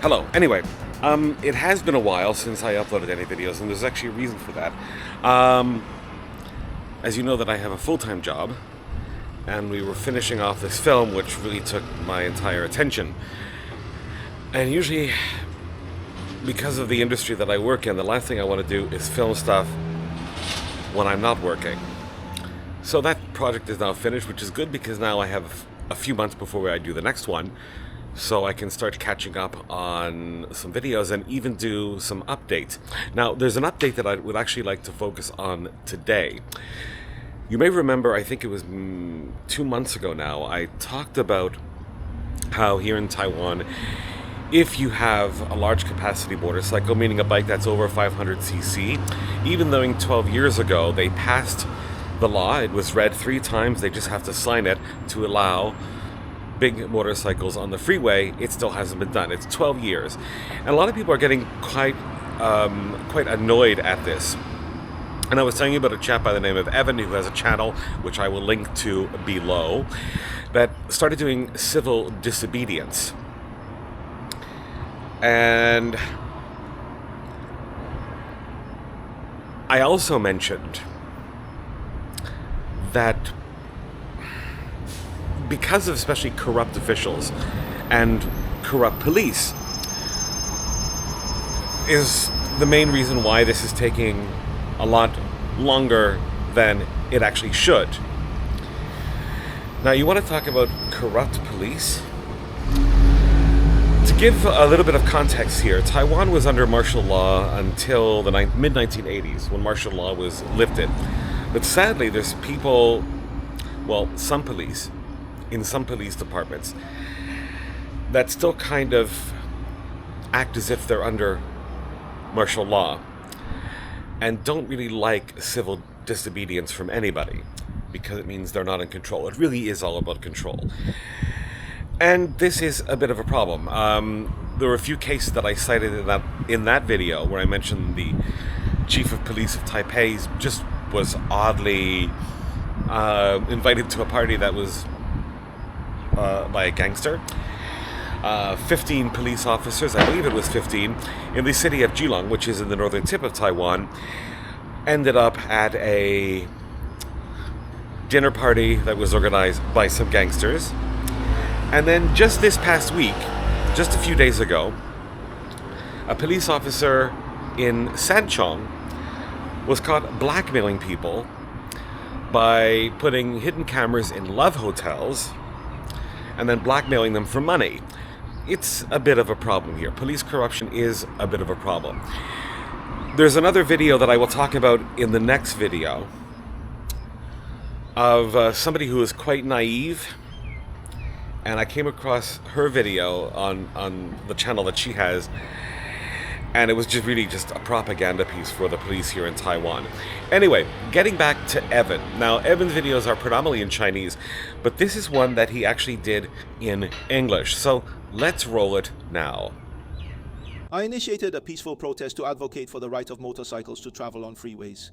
Hello. Anyway, it has been a while since I uploaded any videos, and there's actually a reason for that. Um, as you know, that I have a full-time job, and we were finishing off this film, which really took my entire attention. And usually, because of the industry that I work in, the last thing I want to do is film stuff when I'm not working. So that project is now finished, which is good because now I have a few months before I do the next one. So I can start catching up on some videos and even do some updates. Now, there's an update that I would actually like to focus on today. You may remember, I think it was 2 months ago now, I talked about how here in Taiwan, if you have a large capacity motorcycle, meaning a bike that's over 500cc, even though 12 years ago they passed the law, it was read 3 times, they just have to sign it to allow big motorcycles on the freeway, it still hasn't been done. It's 12 years. And a lot of people are getting quite annoyed at this. And I was telling you about a chap by the name of Evan who has a channel, which I will link to below, that started doing civil disobedience. And I also mentioned that because of especially corrupt officials and corrupt police is the main reason why this is taking a lot longer than it actually should. Now, you want to talk about corrupt police? To give a little bit of context here, Taiwan was under martial law until the mid-1980s, when martial law was lifted. But sadly, there's people, some police, in some police departments, that still kind of act as if they're under martial law and don't really like civil disobedience from anybody because it means they're not in control. It really is all about control. And this is a bit of a problem. There were a few cases that I cited in that video where I mentioned the chief of police of Taipei just was oddly invited to a party that was by a gangster. 15 police officers, I believe it was 15, in the city of Geelong, which is in the northern tip of Taiwan, ended up at a dinner party that was organized by some gangsters. And then just this past week, just a few days ago, a police officer in Sanchong was caught blackmailing people by putting hidden cameras in love hotels and then blackmailing them for money. It's a bit of a problem here. Police corruption is a bit of a problem. There's another video that I will talk about in the next video of somebody who is quite naive, and I came across her video on the channel that she has, and it was just a propaganda piece for the police here in Taiwan. Anyway, getting back to Evan. Now, Evan's videos are predominantly in Chinese, but this is one that he actually did in English. So let's roll it now. I initiated a peaceful protest to advocate for the right of motorcycles to travel on freeways.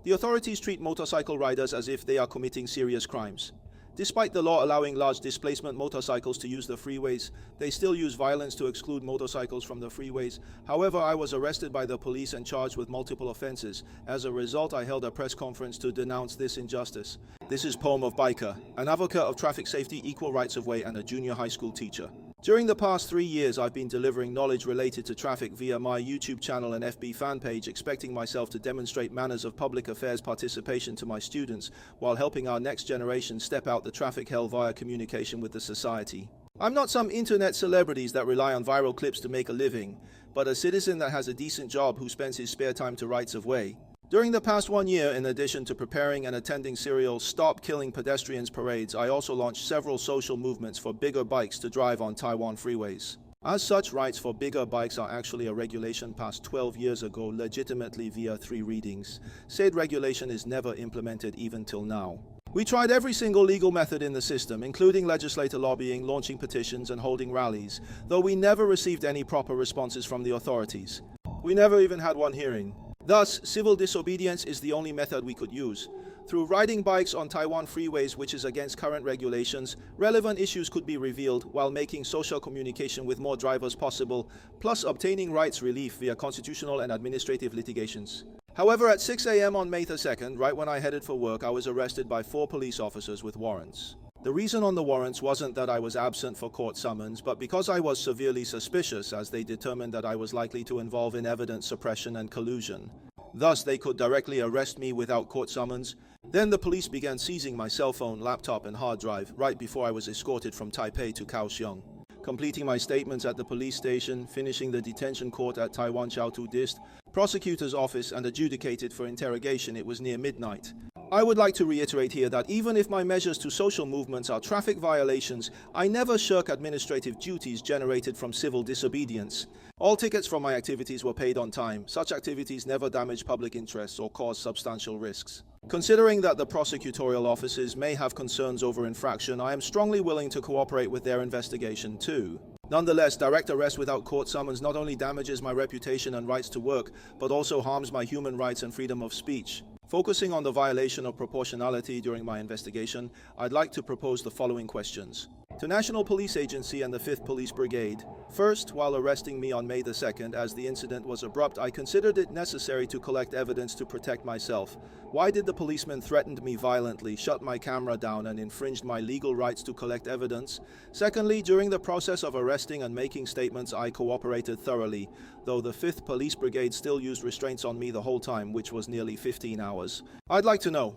The authorities treat motorcycle riders as if they are committing serious crimes. Despite the law allowing large displacement motorcycles to use the freeways, they still use violence to exclude motorcycles from the freeways. However, I was arrested by the police and charged with multiple offenses. As a result, I held a press conference to denounce this injustice. This is Poem of Biker, an advocate of traffic safety, equal rights of way, and a junior high school teacher. During the past 3 years, I've been delivering knowledge related to traffic via my YouTube channel and FB fan page, expecting myself to demonstrate manners of public affairs participation to my students, while helping our next generation step out the traffic hell via communication with the society. I'm not some internet celebrities that rely on viral clips to make a living, but a citizen that has a decent job who spends his spare time to rights of way. During the past 1 year, in addition to preparing and attending serial Stop Killing Pedestrians parades, I also launched several social movements for bigger bikes to drive on Taiwan freeways. As such, rights for bigger bikes are actually a regulation passed 12 years ago legitimately via 3 readings. Said regulation is never implemented even till now. We tried every single legal method in the system, including legislator lobbying, launching petitions, and holding rallies, though we never received any proper responses from the authorities. We never even had one hearing. Thus, civil disobedience is the only method we could use. Through riding bikes on Taiwan freeways, which is against current regulations, relevant issues could be revealed while making social communication with more drivers possible, plus obtaining rights relief via constitutional and administrative litigations. However, at 6 a.m. on May the 2nd, right when I headed for work, I was arrested by 4 police officers with warrants. The reason on the warrants wasn't that I was absent for court summons, but because I was severely suspicious, as they determined that I was likely to involve in evidence suppression and collusion. Thus, they could directly arrest me without court summons. Then the police began seizing my cell phone, laptop, and hard drive right before I was escorted from Taipei to Kaohsiung. Completing my statements at the police station, finishing the detention court at Taiwan Chiaotu Dist, prosecutor's office, and adjudicated for interrogation, it was near midnight. I would like to reiterate here that even if my measures to social movements are traffic violations, I never shirk administrative duties generated from civil disobedience. All tickets from my activities were paid on time. Such activities never damage public interests or cause substantial risks. Considering that the prosecutorial offices may have concerns over infraction, I am strongly willing to cooperate with their investigation too. Nonetheless, direct arrest without court summons not only damages my reputation and rights to work, but also harms my human rights and freedom of speech. Focusing on the violation of proportionality during my investigation, I'd like to propose the following questions. To National Police Agency and the 5th Police Brigade. First, while arresting me on May the 2nd, as the incident was abrupt, I considered it necessary to collect evidence to protect myself. Why did the policeman threaten me violently, shut my camera down, and infringed my legal rights to collect evidence? Secondly, during the process of arresting and making statements, I cooperated thoroughly, though the 5th Police Brigade still used restraints on me the whole time, which was nearly 15 hours. I'd like to know,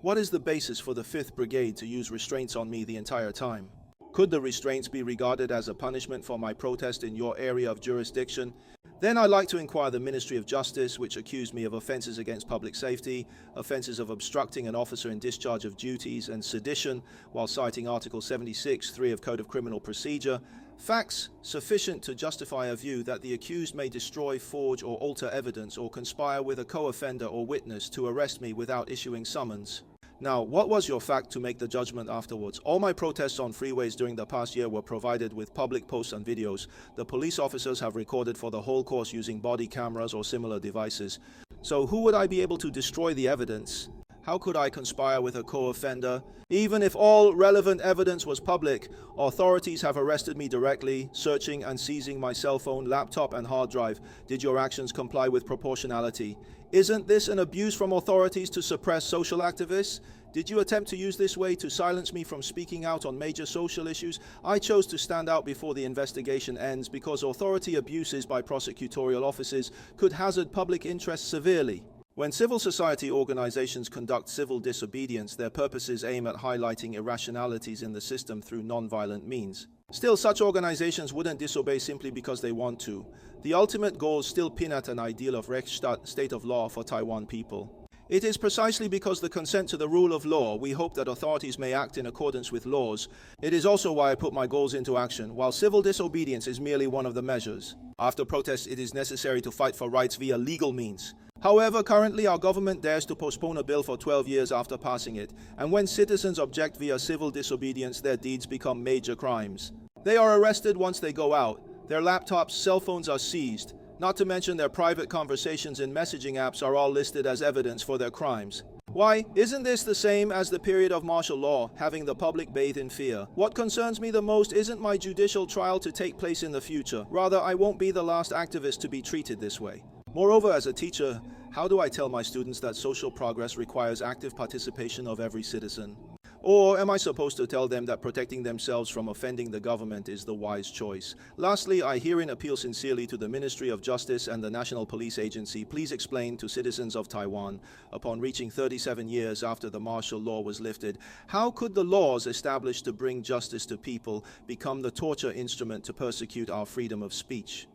what is the basis for the 5th Brigade to use restraints on me the entire time? Could the restraints be regarded as a punishment for my protest in your area of jurisdiction? Then I'd like to inquire the Ministry of Justice, which accused me of offences against public safety, offences of obstructing an officer in discharge of duties, and sedition, while citing Article 76(3) of Code of Criminal Procedure, facts sufficient to justify a view that the accused may destroy, forge, or alter evidence or conspire with a co-offender or witness to arrest me without issuing summons. Now, what was your fact to make the judgment afterwards? All my protests on freeways during the past year were provided with public posts and videos. The police officers have recorded for the whole course using body cameras or similar devices. So who would I be able to destroy the evidence? How could I conspire with a co-offender? Even if all relevant evidence was public, authorities have arrested me directly, searching and seizing my cell phone, laptop, and hard drive. Did your actions comply with proportionality? Isn't this an abuse from authorities to suppress social activists? Did you attempt to use this way to silence me from speaking out on major social issues? I chose to stand out before the investigation ends because authority abuses by prosecutorial offices could hazard public interest severely. When civil society organizations conduct civil disobedience, their purposes aim at highlighting irrationalities in the system through non-violent means. Still, such organizations wouldn't disobey simply because they want to. The ultimate goals still pin at an ideal of Rechtsstaat, state of law for Taiwan people. It is precisely because the consent to the rule of law we hope that authorities may act in accordance with laws. It is also why I put my goals into action, while civil disobedience is merely one of the measures. After protests, it is necessary to fight for rights via legal means. However, currently our government dares to postpone a bill for 12 years after passing it, and when citizens object via civil disobedience, their deeds become major crimes. They are arrested once they go out. Their laptops, cell phones are seized. Not to mention their private conversations in messaging apps are all listed as evidence for their crimes. Why, isn't this the same as the period of martial law, having the public bathe in fear? What concerns me the most isn't my judicial trial to take place in the future. Rather, I won't be the last activist to be treated this way. Moreover, as a teacher, how do I tell my students that social progress requires active participation of every citizen? Or am I supposed to tell them that protecting themselves from offending the government is the wise choice? Lastly, I herein appeal sincerely to the Ministry of Justice and the National Police Agency. Please explain to citizens of Taiwan, upon reaching 37 years after the martial law was lifted, how could the laws established to bring justice to people become the torture instrument to persecute our freedom of speech?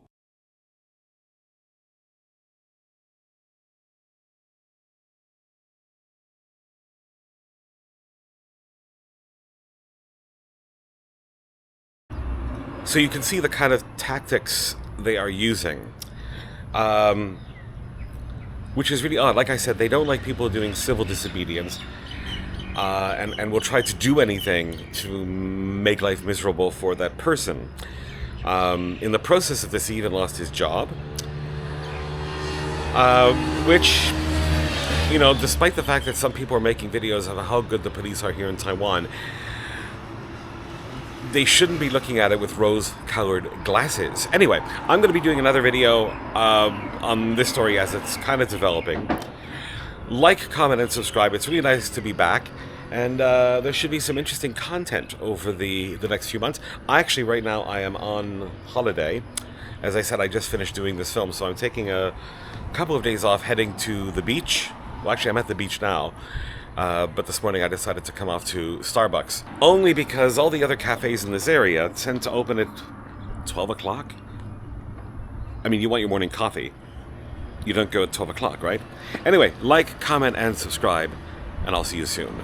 So you can see the kind of tactics they are using, which is really odd. Like I said, they don't like people doing civil disobedience, and will try to do anything to make life miserable for that person. In the process of this, he even lost his job, which you know, despite the fact that some people are making videos of how good the police are here in Taiwan, they shouldn't be looking at it with rose-colored glasses. Anyway, I'm going to be doing another video on this story as it's kind of developing. Like, comment, and subscribe. It's really nice to be back. And there should be some interesting content over the next few months. Actually, right now, I am on holiday. As I said, I just finished doing this film, so I'm taking a couple of days off heading to the beach. Well, actually, I'm at the beach now. But this morning I decided to come off to Starbucks. Only because all the other cafes in this area tend to open at 12 o'clock. I mean, you want your morning coffee. You don't go at 12 o'clock, right? Anyway, like, comment, and subscribe. And I'll see you soon.